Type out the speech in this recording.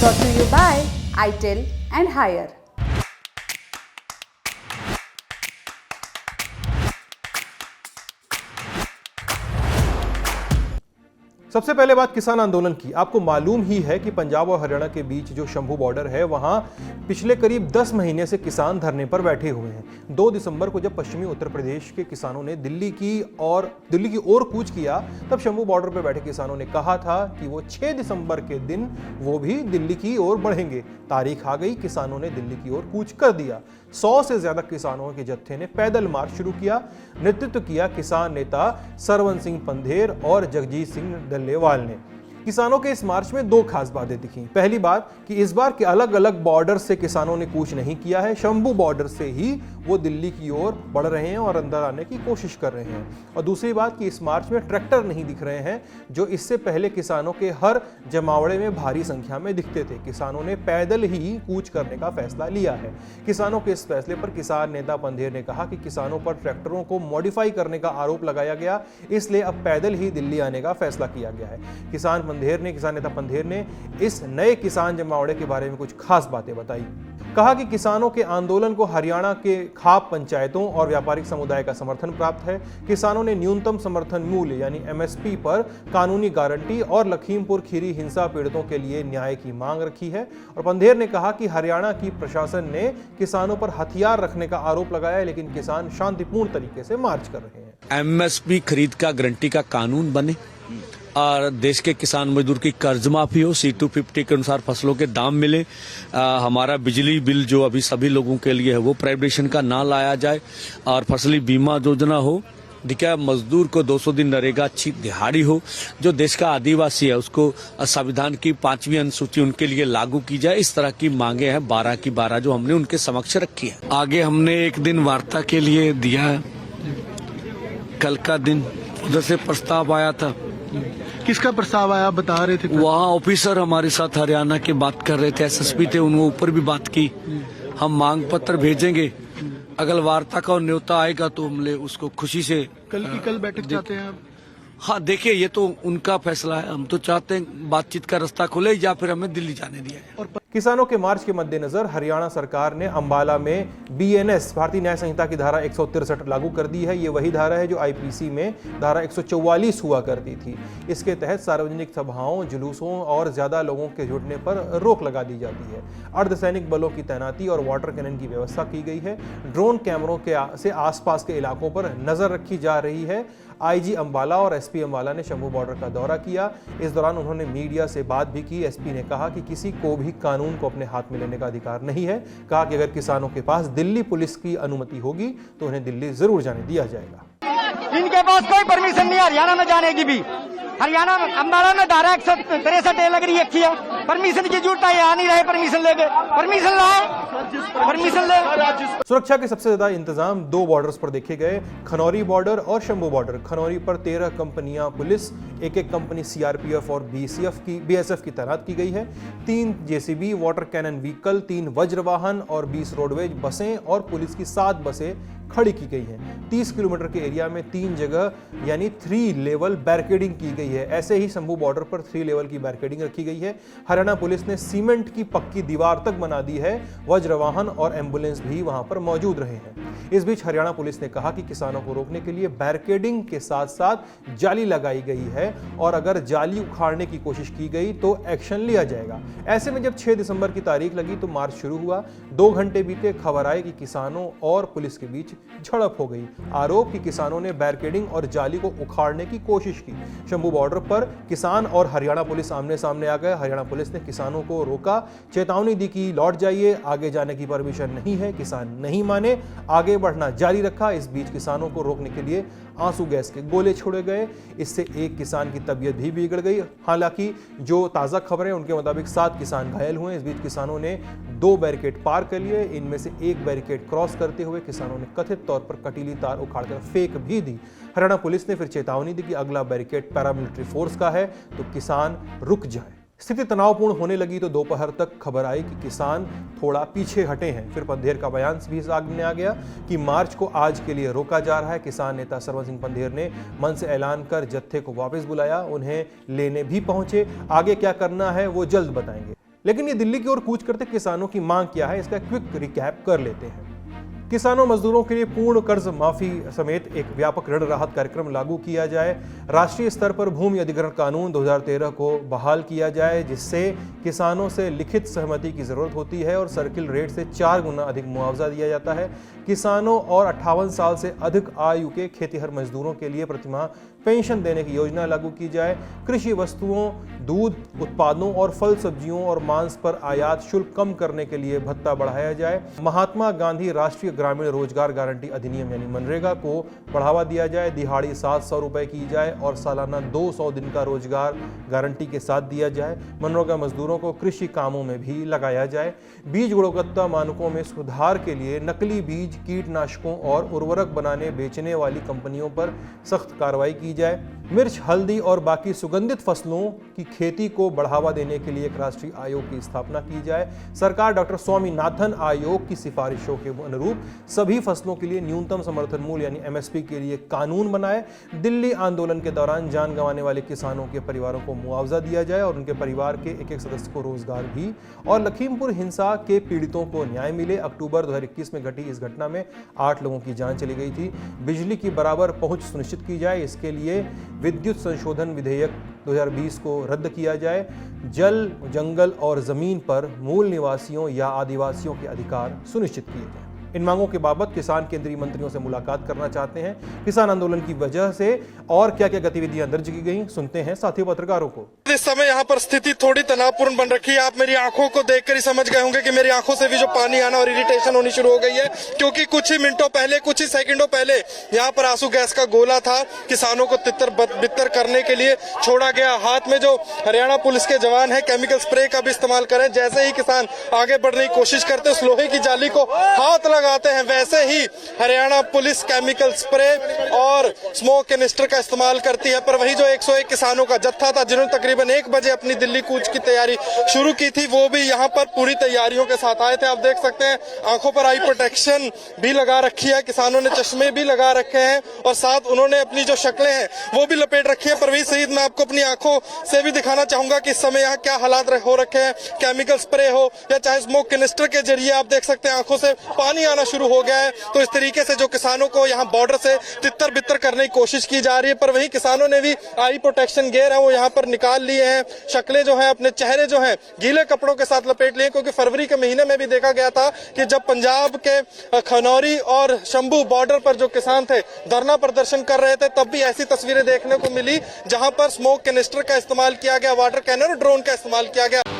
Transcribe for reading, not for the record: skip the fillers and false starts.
Brought to you by ITEL and Higher. सबसे पहले बात किसान आंदोलन की। आपको मालूम ही है कि पंजाब और हरियाणा के बीच जो शंभू बॉर्डर है वहां पिछले करीब 10 महीने से किसान धरने पर बैठे हुए हैं। 2 दिसंबर को जब पश्चिमी उत्तर प्रदेश के किसानों ने दिल्ली की ओर कूच किया, तब शंभू बॉर्डर पर बैठे किसानों ने कहा था कि वो 6 दिसंबर के दिन वो भी दिल्ली की ओर बढ़ेंगे। तारीख आ गई, किसानों ने दिल्ली की ओर कूच कर दिया। 100 से ज्यादा किसानों के जत्थे ने पैदल मार्च शुरू किया। नेतृत्व किया किसान नेता सरवन सिंह पंधेर और जगजीत सिंह डल्लेवाल ने। किसानों के इस मार्च में 2 खास बातें दिखी। पहली बात कि इस बार के अलग अलग बॉर्डर से किसानों ने कूच नहीं किया है, शंभू बॉर्डर से ही वो दिल्ली की ओर बढ़ रहे हैं और अंदर आने की कोशिश कर रहे हैं। और दूसरी बात कि इस मार्च में ट्रैक्टर नहीं दिख रहे हैं, जो इससे पहले किसानों के हर जमावड़े में भारी संख्या में दिखते थे। किसानों ने पैदल ही कूच करने का फैसला लिया है। किसानों के इस फैसले पर किसान नेता पंधेर ने कहा कि किसानों पर ट्रैक्टरों को मॉडिफाई करने का आरोप लगाया गया, इसलिए अब पैदल ही दिल्ली आने का फैसला किया गया है। किसान नेता पंधेर ने इस नए किसान जमावड़े के बारे में कुछ खास बातें बताई। कहा कि किसानों के आंदोलन को हरियाणा के खाप पंचायतों और व्यापारिक समुदाय का समर्थन प्राप्त है। किसानों ने न्यूनतम समर्थन मूल्य यानी MSP पर कानूनी गारंटी और लखीमपुर खीरी हिंसा पीड़ितों के लिए न्याय की मांग रखी है। और पंधेर ने कहा कि हरियाणा की प्रशासन ने किसानों पर हथियार रखने का आरोप लगाया है, लेकिन किसान शांतिपूर्ण तरीके से मार्च कर रहे हैं। MSP खरीद का गारंटी का कानून बने और देश के किसान मजदूर की कर्ज माफी हो, C250 के अनुसार फसलों के दाम मिले, हमारा बिजली बिल जो अभी सभी लोगों के लिए है वो प्राइवेटाइजेशन का ना लाया जाए, और फसली बीमा योजना हो, देखिए मजदूर को 200 दिन नरेगा अच्छी दिहाड़ी हो, जो देश का आदिवासी है उसको संविधान की 5वीं अनुसूची उनके लिए लागू की जाए। इस तरह की मांगे हैं 12 की 12 जो हमने उनके समक्ष रखी है। आगे हमने एक दिन वार्ता के लिए दिया है, कल का दिन उधर से प्रस्ताव आया था। किसका प्रस्ताव आया, बता रहे थे? वहाँ ऑफिसर हमारे साथ हरियाणा के बात कर रहे थे, SSP थे, उन ऊपर भी बात की। हम मांग पत्र भेजेंगे, अगर वार्ता का न्योता आएगा तो हम उसको खुशी से कल बैठक चाहते हैं आप? हाँ, देखिए ये तो उनका फैसला है। हम तो चाहते हैं बातचीत का रास्ता खुले या फिर हमें दिल्ली जाने दिया जाए। किसानों के मार्च के मद्देनजर हरियाणा सरकार ने अंबाला में BNS भारतीय न्याय संहिता की धारा 163 लागू कर दी है। ये वही धारा है जो IPC में धारा 144 हुआ करती थी। इसके तहत सार्वजनिक सभाओं, जुलूसों और ज्यादा लोगों के जुटने पर रोक लगा दी जाती है। अर्धसैनिक बलों की तैनाती और वाटर कैनन की व्यवस्था की गई है। ड्रोन कैमरों से आसपास के इलाकों पर नजर रखी जा रही है। IG अंबाला और SP अंबाला ने शंभू बॉर्डर का दौरा किया। इस दौरान उन्होंने मीडिया से बात भी की। SP ने कहा कि किसी को भी कानून को अपने हाथ में लेने का अधिकार नहीं है। कहा कि अगर किसानों के पास दिल्ली पुलिस की अनुमति होगी तो उन्हें दिल्ली जरूर जाने दिया जाएगा। इनके पास कोई परमिशन नहीं है हरियाणा में जाने की भी। हरियाणा में अंबाला में धारा 163 लग रही है, परमिशन की जरूरत है, आ नहीं रहे परमिशन लेके। परमिशन लाए, परमिशन ले। सुरक्षा के सबसे ज्यादा इंतजाम 2 बॉर्डर्स पर देखे गए, खनौरी बॉर्डर और शंभू बॉर्डर। खनौरी पर 13 कंपनियां पुलिस, एक कंपनी CRPF और BSF की तैनात की गई है। 3 JCB, वाटर कैनन व्हीकल, 3 वज्र वाहन और 20 रोडवेज बसें और पुलिस की 7 बसें खड़ी की गई हैं। 30 किलोमीटर के एरिया में 3 जगह यानी 3 लेवल बैरिकेडिंग की गई है। ऐसे ही शंभू बॉर्डर पर 3 लेवल की बैरिकेडिंग रखी गई है। हरियाणा पुलिस ने सीमेंट की पक्की दीवार तक बना दी है। वज्रवाहन और एम्बुलेंस भी वहां पर मौजूद रहे हैं। इस बीच हरियाणा पुलिस ने कहा कि किसानों को रोकने के लिए बैरिकेडिंग के साथ साथ जाली लगाई गई है और अगर जाली उखाड़ने की कोशिश की गई तो एक्शन लिया जाएगा। ऐसे में जब 6 दिसंबर की तारीख लगी तो मार्च शुरू हुआ। 2 घंटे बीते, खबर आई कि किसानों और पुलिस के बीच झड़प हो गई। आरोप कि किसानों ने बैरिकेडिंग और जाली को उखाड़ने की कोशिश की। शंभू बॉर्डर पर किसान और हरियाणा पुलिस आमने सामने आ गए। हरियाणा पुलिस ने किसानों को रोका, चेतावनी दी कि लौट जाइए, आगे जाने की परमिशन नहीं है। किसान नहीं माने, आगे बढ़ना जारी रखा। इस बीच किसानों को रोकने के लिए आंसू गैस के गोले छोड़े गए। इससे एक किसान की तबीयत भी बिगड़ गई। हालांकि जो ताज़ा खबरें उनके मुताबिक 7 किसान घायल हुए। इस बीच किसानों ने 2 बैरिकेड पार कर लिए। इनमें से एक बैरिकेड क्रॉस करते हुए किसानों ने कथित तौर पर कटीली तार उखाड़कर फेंक भी दी। हरियाणा पुलिस ने फिर चेतावनी दी कि अगला बैरिकेड पैरामिलिट्री फोर्स का है तो किसान रुक जाए। स्थिति तनावपूर्ण होने लगी तो दोपहर तक खबर आई कि किसान थोड़ा पीछे हटे हैं। फिर पंधेर का बयान भी सामने आ गया कि मार्च को आज के लिए रोका जा रहा है। किसान नेता सरवन सिंह पंधेर ने मन से ऐलान कर जत्थे को वापस बुलाया, उन्हें लेने भी पहुंचे। आगे क्या करना है वो जल्द बताएंगे। लेकिन ये दिल्ली की ओर कूच करते किसानों की मांग क्या है, इसका क्विक रिकैप कर लेते हैं। किसानों मजदूरों के लिए पूर्ण कर्ज माफी समेत एक व्यापक ऋण राहत कार्यक्रम लागू किया जाए। राष्ट्रीय स्तर पर भूमि अधिग्रहण कानून 2013 को बहाल किया जाए, जिससे किसानों से लिखित सहमति की जरूरत होती है और सर्किल रेट से 4 गुना अधिक मुआवजा दिया जाता है। किसानों और 58 साल से अधिक आयु के खेतिहर मजदूरों के लिए प्रतिमाह पेंशन देने की योजना लागू की जाए। कृषि वस्तुओं, दूध उत्पादों और फल सब्जियों और मांस पर आयात शुल्क कम करने के लिए भत्ता बढ़ाया जाए। महात्मा गांधी राष्ट्रीय ग्रामीण रोजगार गारंटी अधिनियम यानी मनरेगा को बढ़ावा दिया जाए। दिहाड़ी 700 रुपए की जाए और सालाना 200 दिन का रोजगार गारंटी के साथ दिया जाए। मनरेगा मजदूरों को कृषि कामों में भी लगाया जाए। बीज गुणवत्ता मानकों में सुधार के लिए नकली बीज, कीटनाशकों और उर्वरक बनाने बेचने वाली कंपनियों पर सख्त कार्रवाई की जाए। मिर्च, हल्दी और बाकी सुगंधित फसलों की खेती को बढ़ावा देने के लिए एक राष्ट्रीय आयोग की स्थापना की जाए। सरकार डॉक्टर स्वामीनाथन आयोग की सिफारिशों के अनुरूप सभी फसलों के लिए न्यूनतम समर्थन मूल्य यानी एमएसपी के लिए कानून बनाए। दिल्ली आंदोलन के दौरान जान गंवाने वाले किसानों के परिवारों को मुआवजा दिया जाए और उनके परिवार के एक सदस्य को रोजगार भी। और लखीमपुर हिंसा के पीड़ितों को न्याय मिले। अक्टूबर 2021 में घटी इस घटना में 8 लोगों की जान चली गई थी। बिजली की बराबर पहुंच सुनिश्चित की जाए, इसके लिए विद्युत संशोधन विधेयक 2020 को रद्द किया जाए। जल, जंगल और जमीन पर मूल निवासियों या आदिवासियों के अधिकार सुनिश्चित किए जाए। इन मांगों के बाबत किसान केंद्रीय मंत्रियों से मुलाकात करना चाहते हैं। किसान आंदोलन की वजह से और क्या क्या गतिविधियां दर्ज की गई, सुनते हैं साथियों पत्रकारों को। इस समय यहाँ पर स्थिति थोड़ी तनावपूर्ण बन रखी है। आप मेरी आंखों को देखकर ही समझ गए होंगे कि मेरी आंखों से भी जो पानी आना और इरिटेशन होनी शुरू हो गई है, क्योंकि कुछ ही मिनटों पहले, कुछ ही सेकंडों पहले यहाँ पर आंसू गैस का गोला था। किसानों को तितर बितर करने के लिए छोड़ा गया। हाथ में जो हरियाणा पुलिस के जवान है केमिकल स्प्रे का भी इस्तेमाल करें। जैसे ही किसान आगे बढ़ने की कोशिश करते उस लोहे की जाली को हाथ लगाते हैं, वैसे ही हरियाणा पुलिस केमिकल स्प्रे और स्मोक कैनिस्टर का इस्तेमाल करती है। पर वही जो 101 किसानों का जत्था था जिन्होंने तकरीबन 1 बजे अपनी दिल्ली कूच की तैयारी शुरू की थी, वो भी यहाँ पर पूरी तैयारियों के साथ आए थे। आप देख सकते हैं आंखों पर आई प्रोटेक्शन भी लगा रखी है, किसानों ने चश्मे भी लगा रखे हैं और साथ उन्होंने अपनी जो शक्लें हैं वो भी लपेट रखी है। परवीन शहीद, मैं आपको अपनी आंखों से भी दिखाना चाहूंगा कि इस समय यहाँ क्या हालात हो रखे हैं। केमिकल स्प्रे हो या चाहे स्मोक कैनिस्टर के जरिए आप देख सकते हैं आंखों से पानी आना शुरू हो गया है। तो इस तरीके से जो किसानों को यहाँ बॉर्डर से तितर बितर करने की कोशिश की जा रही है। पर वही किसानों ने भी आई प्रोटेक्शन गियर है वो यहाँ पर निकाल लिए हैं। शक्लें जो हैं, अपने चेहरे जो हैं गीले कपड़ों के साथ लपेट लिए, क्योंकि फरवरी के महीने में भी देखा गया था कि जब पंजाब के खनौरी और शंभू बॉर्डर पर जो किसान थे धरना प्रदर्शन कर रहे थे, तब भी ऐसी तस्वीरें देखने को मिली जहां पर स्मोक कैनिस्टर का इस्तेमाल किया गया, वाटर कैनन और ड्रोन का इस्तेमाल किया गया।